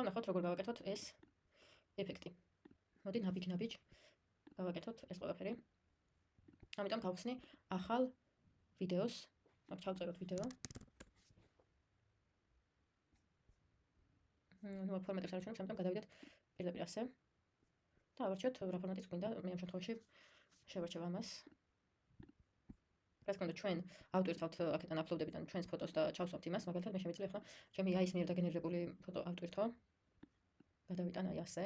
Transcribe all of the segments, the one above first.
ახლა ნახოთ როგორ გავაკეთოთ ეს ეფექტი. მოდი ნაბიჯ გავაკეთოთ ეს ყველაფერი. ამიტომ გავხსნი ახალ ვიდეოს, აქ ჩავწეროთ ვიდეო. ნუ ფორმატებს არ ვჩვენებთ, ამიტომ გადავიდეთ პირდაპირ ასე. და ავარჩიოთ რა ფორმატიც გვინდა, მე ამ შემთხვევაში შევარჩევ ამას. რა თქმა უნდა, ჩვენ ავტვირთავთ აქედან აპლოდდებიდან ჩვენს ფოტოს და ჩავსვამთ იმას, მაგალითად მე შემიძლია ახლა ჩემი აი ეს მიერ დაგენერირებული ფოტო ავტვირთო. გადავიტან აი ასე.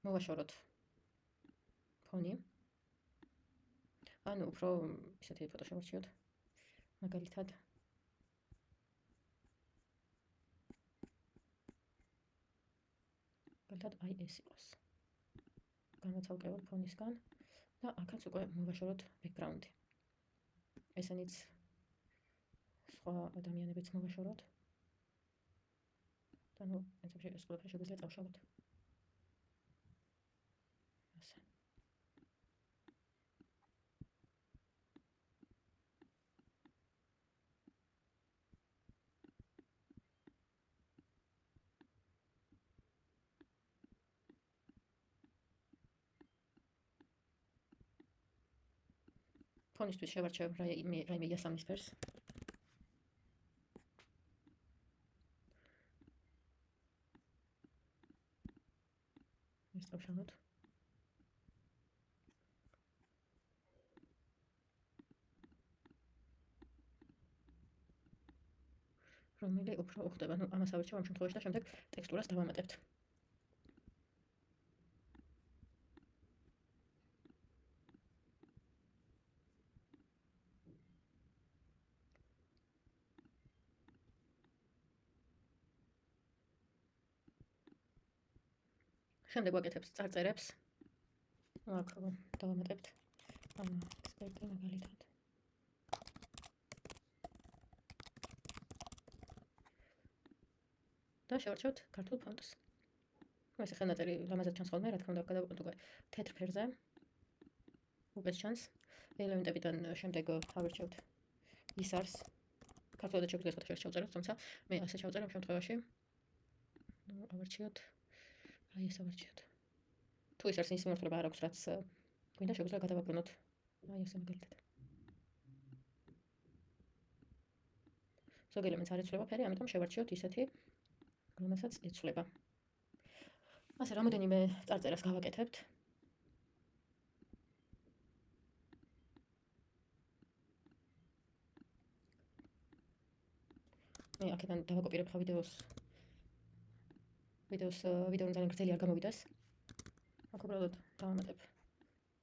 მოვაშოროთ ფონი. ანუ უფრო ისეთი ფოტო შევარჩიოთ. მაგალითად აი ეს იყოს. განვაცალკევოთ ფონისგან და აქაც უკვე მოვაშოროთ ბექგრაუნდი. ესენიც სხვა ადამიანებიც მოვაშოროთ. და ნუ პრინციპში ეს ყველაფერი შეგვიძლია წავშალოთ. ასე. ფონისთვის შევარჩევ რაიმე იასამნის ფერს. ეს წავშალოთ. რომელი უფრო უხდება, ნუ ამას ავირჩევ ამ შემთხვევაში და შემდეგ ტექსტურას დავამატებთ. შემდეგ ვაკეთებთ წარწერებს. აქ დავამატებთ ექსპერტი მაგალითად. და შევარჩევთ ქართულ ფონტს. ეს ხელნაწერი ლამაზად ჩანს ხოლმე, რა თქმა უნდა, გადავყოთ უკვე თეთრ ფერზე. უკეთ ჩანს. ელემენტებიდან შემდეგ ავირჩევთ ისარს. ქართულად შეგვიძლია სხვა შევარჩევთ ჩავწეროთ, თუმცა მე ასე ჩავწერ ამ შემთხვევაში. ნუ ავირჩიოთ. აი ეს ავარჩიოთ. თუ ის არის ის მიმართულება არ აქვს, რაც გვინდა, შეგვიძლია გადავაბრუნოთ. აი ესე მაგალითად. ზოგ ელემენტს არ იცვლება ფერი, ამიტომ შევარჩიოთ ისეთი, რომელსაც იცვლება. ასე რამოდენიმე წარწერას გავაკეთებთ. მე აქედან დავაკოპირებ ხა ვიდეოს ძალიან გრძელი არ გამოვიდეს. აქ უბრალოდ დავამატებ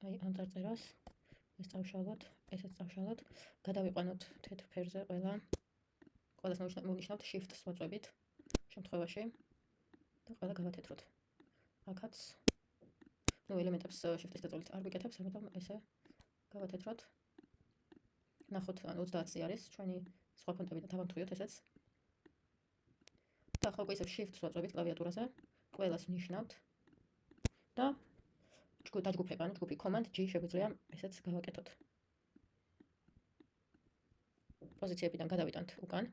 აი ამ წარწერას, ეს წავშალოთ, ესეც წავშალოთ, გადავიყვანოთ თეთრ ფერზე ყველას მოვნიშნავთ shift-ს ვაწვევით შემთხვევაში და ყველა გავათეთროთ. აქაც ნუ ელემენტებს shift-ის დაწოლით არ ვიკეთებს, ამიტომ ესე გავათეთროთ. ნახოთ 30-ი არის ჩვენი სხვა ფონტები და დავამთხვიოთ ესეც. და ახლა უკვე ისევ shift-ს ვაწვევით კლავიატურაზე, ყველას ვნიშნავთ და დაჯგუფება, ანუ ჯგუფი command G შეგვიძლია ესეც გავაკეთოთ. პოზიციებიდან გადავიტანთ უკან.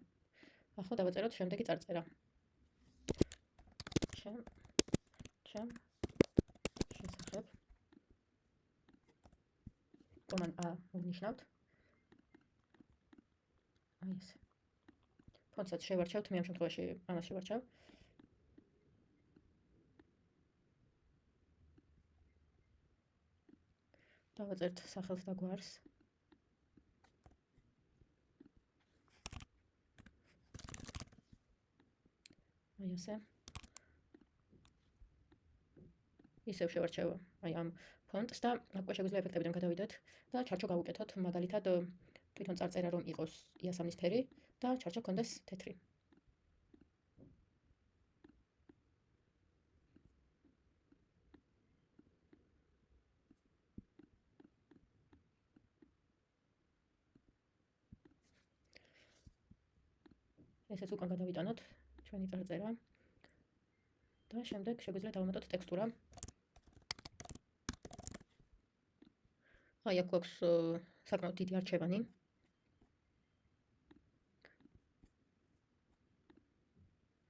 ახლა დავაწეროთ შემდეგი წარწერა. ჩემ შესახებ. command A ვნიშნავთ. აი ესე. ფონტსაც შევარჩევთ, მე ამ შემთხვევაში ამას შევარჩევ. დავაწერთ სახელს და გვარს. აი ესე. ისევ შევარჩევ აი ამ ფონტს და უკვე შეგვიძლია ეფექტებიდან გადავიდეთ და ჩარჩო გავუკეთოთ, მაგალითად თვითონ წარწერა რომ იყოს იასამნის ფერი და ჩარჩო გქონდეს თეთრი. ესეც უკან გადავიტანოთ ჩვენი წარწერა და შემდეგ შეგვიძლია დავამატოთ ტექსტურა. აი აქ გვაქვს საკმაოდ დიდი არჩევანი.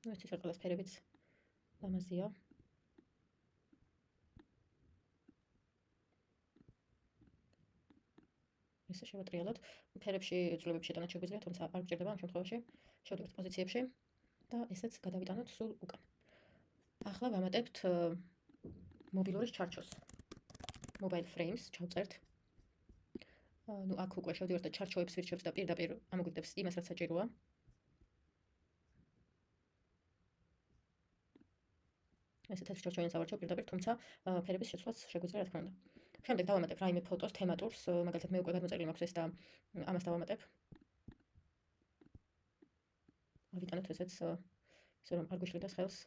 ну ეს სარტყელას ფერებიც ლამაზია. ესე შევატრიალოთ. ფერებში ცვლილებები შეტანა შეგვიძლია, თუმცა არ გჭირდება ამ შემთხვევაში. შევდივართ პოზიციებში და ესეც გადავიტანოთ სულ უკან. ახლა ვამატებთ მობილურის ჩარჩოს. mobile frames ჩავწერთ. ну აქ უკვე შევდივართ და ჩარჩოებს ვირჩევთ და პირდაპირ ამოგვიგდებს იმას, რაც საჭიროა. ესე თეთრ ჩარჩოინს ავარჩევ პირდაპირ, თუმცა ფერების შეცვლაც შეგვიძლია, რა თქმა უნდა. შემდეგ დავამატებ რაიმე ფოტოს თემატურს, მაგალითად მე უკვე გადმოწერილი მაქვს ეს და ამას დავამატებ. ავიტანოთ ესეც, ისე რომ არ გვიშლიდეს ხელს.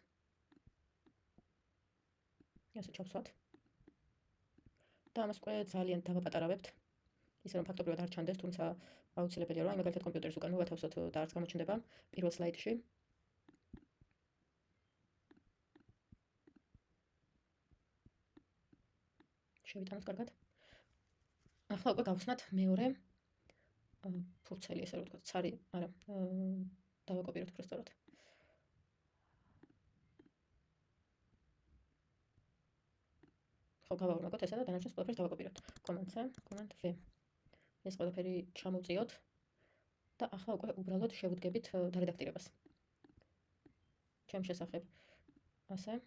ესე ჩავსვათ. და ამას უკვე ძალიან დავაპატარავებთ. ისე რომ ფაქტობრივად არ ჩანდეს, თუმცა აუცილებელია რომ მაგალითად კომპიუტერის უკან მოვათავსოთ და არც გამოჩნდება პირველ სლაიდში. შევიტანოთ კარგად. ახლა უკვე გავხსნათ მეორე ფურცელი, ესე რომ ვთქვათ, ცარი, არა, დავაკოპიროთ უბრალოდ. ხო, გავაურმაგოთ ესა და დანარჩენს ყველაფერს დავაკოპიროთ. Command-C, Command-V. ეს ყველაფერი ჩამოვწიოთ და ახლა უკვე უბრალოდ შევუდგებით დარედაქტირებას. ჩემს შესახებ ასე.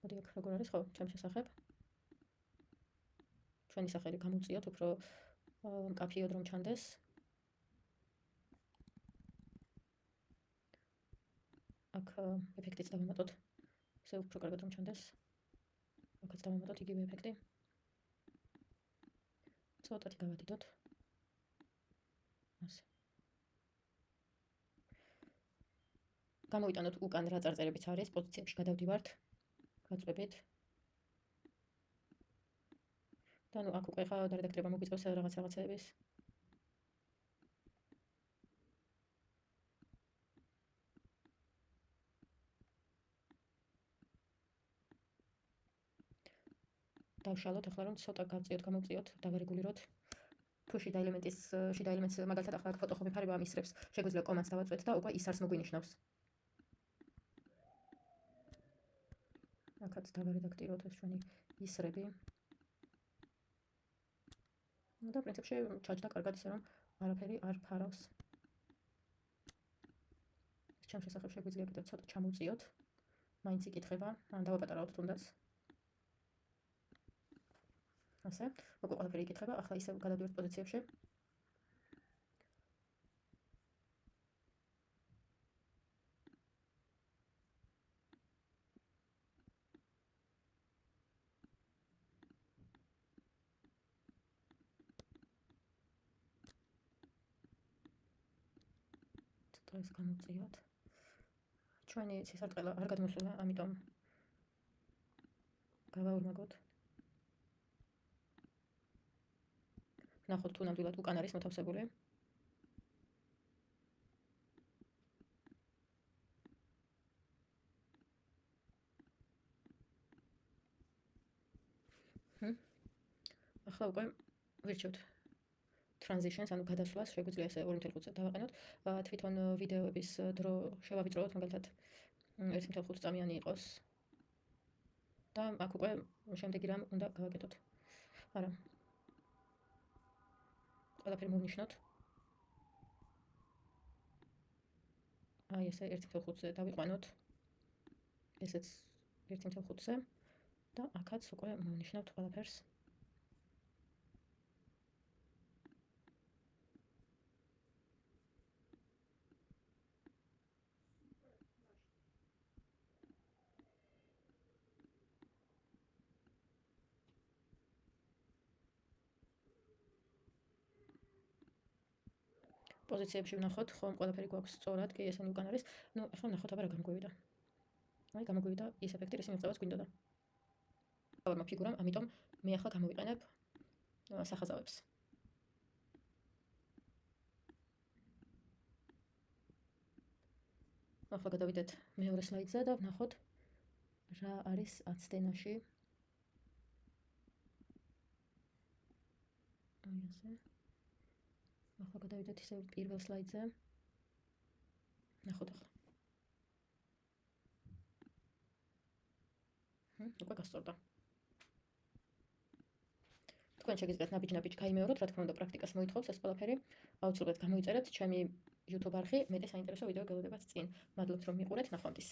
მოდი აქ როგორ არის, ხო, ჩემს შესახებ. ჩვენი სახელი გამოვწიოთ, უფრო მკაფიოდ რომ ჩანდეს. აქ ეფექტიც დავამატოთ. ესე უფრო კარგად რომ ჩანდეს. აქაც დავამატოთ იგივე ეფექტი. ცოტათი გავადიდოთ. ასე. გამოვიტანოთ უკან რა წარწერებიც არის, პოზიციებში გადავდივართ. გაწვევით. და ნუ აქ უკვე ხა დარედაქტირება მოგვიწევს რაღაცეების. დავშალოთ ახლა რომ ცოტა გავწიოთ, გამოვწიოთ, დავარეგულიროთ. თუ შიდა ელემენტს მაგალითად ახლა აქ ფოტოხობი ფარება ამისრებს, შეგვიძლია კომანდს დავაწვეთ და უკვე ის არც მოგვინიშნავს. აქაც დავარედაქტიროთ ეს ჩვენი ისრები. და პრინციპში ჩაჯდა კარგად ისე რომ არაფერი არ ფარავს. ჩემს შესახებ შეგვიძლია კიდევ ცოტა ჩამოვწიოთ. მაინც იკითხება, ან დავაპატარავთ თუნდაც. ასე, უკვე ყველაფერი იკითხება, ახლა ისევ გადავდივართ პოზიციებში. ეს გამოვწიოთ. ჩვენი სისარტყელა არ გადმოსულა, ამიტომ გავაურმაგოთ. ნახოთ თუ ნამდვილად უკან არის მოთავსებული. ახლა უკვე ვირჩევთ transitions, ანუ გადასვლას, შეგვიძლია ესე 2.5-ზე დავაყენოთ. თვითონ ვიდეოების დრო შევავიწროვოთ, მაგალითად 1.5 წამიანი იყოს. და აქ უკვე შემდეგი რამ უნდა გავაკეთოთ. არა. ყველაფერი მოვნიშნოთ. აი ესე 1.5-ზე დავიყვანოთ. ესეც 1.5-ზე და აქაც უკვე მოვნიშნავთ ყველაფერს. პოზიციებში ვნახოთ, ხომ ყველაფერი გვაქვს სწორად, კი ესენი უკან არის. ნუ ახლა ვნახოთ აბა რა გამოგვივიდა. აი გამოგვივიდა ის ეფექტი, რის მიღწევაც გვინდოდა. ავარმა ფიგურამ, ამიტომ მე ახლა გამოვიყენებ სახაზავებს. ახლა გადავიდეთ მეორე სლაიდზე და ვნახოთ რა არის აცდენაში. აი ასე. ახლა გადავიდეთ ისე პირველ სლაიდზე. ნახოთ ახლა. უკვე გასწორდა. თქვენ შეგიძლიათ ნაბიჯ-ნაბიჯ გაიმეოროთ, რა თქმა უნდა, პრაქტიკას მოითხოვს ეს ყველაფერი. აუცილებლად გამოიწერეთ ჩემი YouTube არხი, მეტი საინტერესო ვიდეო გელოდებათ წინ. მადლობთ რომ მიყურეთ, ნახვამდის.